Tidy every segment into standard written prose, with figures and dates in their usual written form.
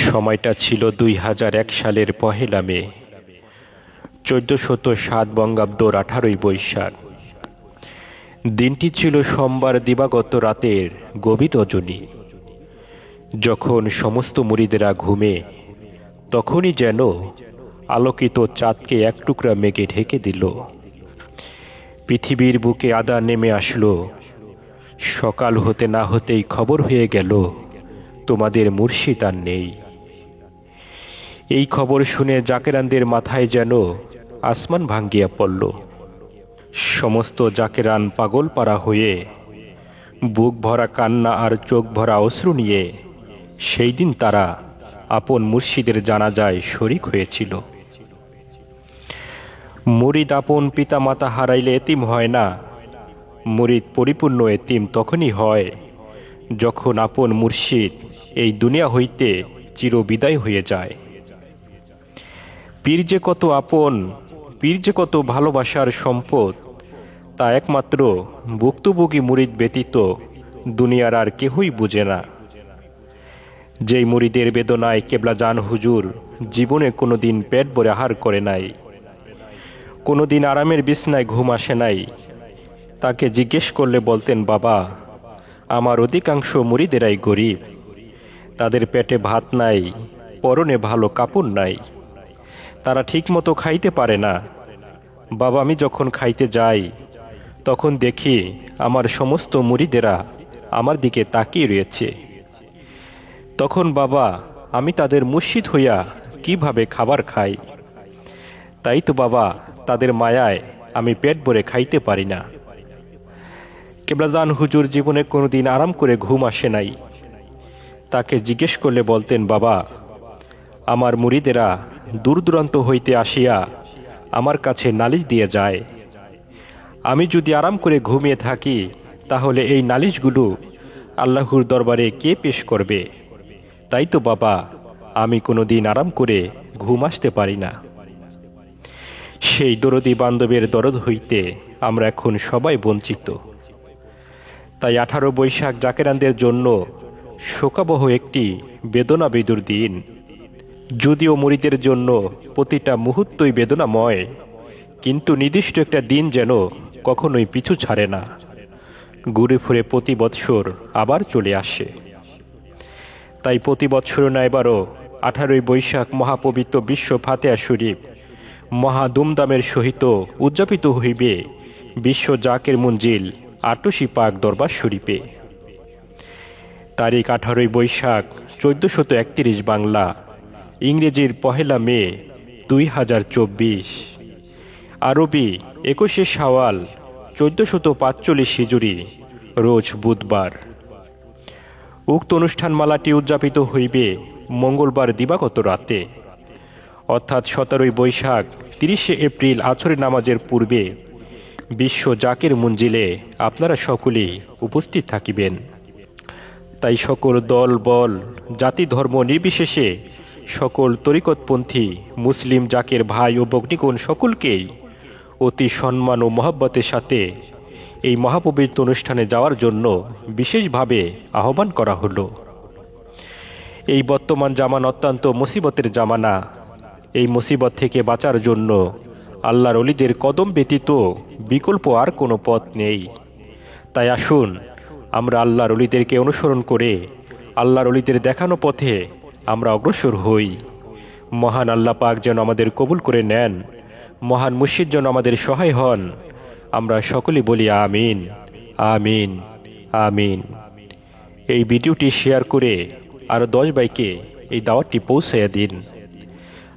সময়টা ছিল ২০০১ সালের পহেলা মে, ১৪০৭ বঙ্গাব্দর ১৮ই বৈশাখ। দিনটি ছিল সোমবার দিবাগত রাতের গভীর রজনী। যখন সমস্ত মুরিদেরা ঘুমে, তখনই যেন আলোকিত চাঁদকে এক টুকরা মেঘে ঢেকে দিল। পৃথিবীর বুকে আঁধার নেমে আসলো। সকাল হতে না হতেই খবর হয়ে গেল, তোমাদের মুর্শিদ আর নেই। এই খবর শুনে জাকেরানদের মাথায় যেন আসমান ভাঙ্গিয়া পড়ল। সমস্ত জাকেরান পাগল পাড়া হয়ে বুক ভরা কান্না আর চোখ ভরা অশ্রু নিয়ে সেই দিন তারা আপন মুর্শিদের জানাজায় শরিক হয়েছিল। মুরিদ আপন পিতা মাতা হারাইলে এতিম হয় না, মুরিদ পরিপূর্ণ এতিম তখনই হয় যখন আপন মুর্শিদ এই দুনিয়া হইতে চিরবিদায় হয়ে যায়। পীর যে কত আপন, পীর যে কত ভালোবাসার সম্পদ, তা একমাত্র ভুক্তভোগী মুরিদ ব্যতীত দুনিয়ার আর কেহই বুঝে না। যেই মুরিদের বেদনায় কেবলাজান হুজুর জীবনে কোনোদিন পেট ভরে আহার করে নাই, কোনোদিন আরামের বিছনায় ঘুম আসে নাই, তাকে জিজ্ঞেস করলে বলতেন, বাবা, আমার অধিকাংশ মুরিদেরাই গরিব, তাদের পেটে ভাত নাই, পরনে ভালো কাপড় নাই, তারা ঠিকমতো খাইতে পারে না। বাবা, আমি যখন খাইতে যাই তখন দেখি আমার সমস্ত মুরিদেরা আমার দিকে তাকিয়ে রয়েছে। তখন বাবা, আমি তাদের মুর্শিদ হইয়া কিভাবে খাবার খাই? তাই তো বাবা, তাদের মায়ায় আমি পেট ভরে খাইতে পারি না। কেবলাজান হুজুর জীবনে কোনোদিন আরাম করে ঘুম আসে নাই। তাকে জিজ্ঞেস করলে বলতেন, বাবা, আমার মুরিদেরা দূর দূরান্ত হইতে আসিয়া আমার কাছে নালিশ দিয়ে যায়। আমি যদি আরাম করে ঘুমিয়ে থাকি তাহলে এই নালিশগুলো আল্লাহর দরবারে কে পেশ করবে? তাই তো বাবা, আমি কোনোদিন আরাম করে ঘুম আসতে পারি না। সেই দরদি বান্ধবের দরদ হইতে আমরা এখন সবাই বঞ্চিত। তাই ১৮ বৈশাখ জাকেরানদের জন্য শোকাবহ একটি বেদনাবিদুর দিন। যদিও মুরিদের জন্য প্রতিটা মুহূর্তই বেদনাময়, কিন্তু নির্দিষ্ট একটা দিন যেন কখনোই পিছু ছাড়ে না, ঘুরে ফিরে প্রতি বৎসর আবার চলে আসে। তাই প্রতি বৎসর না এবারও ১৮ই বৈশাখ মহাপবিত্র বিশ্ব ফাতেহা শরীফ মহা ধুমধামের সহিত উদযাপিত হইবে বিশ্ব জাকের মঞ্জিল আটশি পাক দরবার শরীফে। তারিখ ১৮ই বৈশাখ ১৪৩১ বাংলা, ইংরেজির পহেলা মে ২০২৪, আরবি ২১শে শাওয়াল ১৪৪৫ হিজরি, রোজ বুধবার। উক্ত অনুষ্ঠানমালাটি উদযাপিত হইবে মঙ্গলবার দিবাগত রাতে, অর্থাৎ ১৭ই বৈশাখ ৩০শে এপ্রিল আসরের নামাজের পূর্বে বিশ্ব জাকের মঞ্জিলে আপনারা সকলেই উপস্থিত থাকিবেন। তাই সকল দল বল জাতি ধর্ম নির্বিশেষে সকল তরিকতপন্থী মুসলিম জাকের ভাই ও ভগ্নীগণ সকলকেই অতি সম্মান ও মহব্বতের সাথে এই মহাপবিত্র অনুষ্ঠানে যাওয়ার জন্য বিশেষভাবে আহ্বান করা হলো। এই বর্তমান জামান অত্যন্ত মুসিবতের জামানা। এই মুসিবত থেকে বাঁচার জন্য আল্লাহর ওলিদের কদম ব্যতীত বিকল্প আর কোনো পথ নেই। তাই আসুন আমরা আল্লাহর ওলিদেরকে অনুসরণ করে আল্লাহর ওলিদের দেখানো পথে আমরা অগ্রসর হই। মহান আল্লাহ পাক যেন আমাদের কবুল করে নেন, মহান মুর্শিদ যেন আমাদের সহায় হন। আমরা সকলেই বলি আমিন, আমিন, আমিন। এই ভিডিওটি শেয়ার করে আরও 10 ভাইকে এই দাওয়াতটি পৌঁছাইয়া দিন।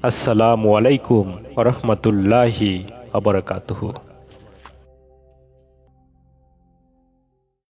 আসসালামু আলাইকুম ওয়া রাহমাতুল্লাহি ওয়া বারাকাতুহু।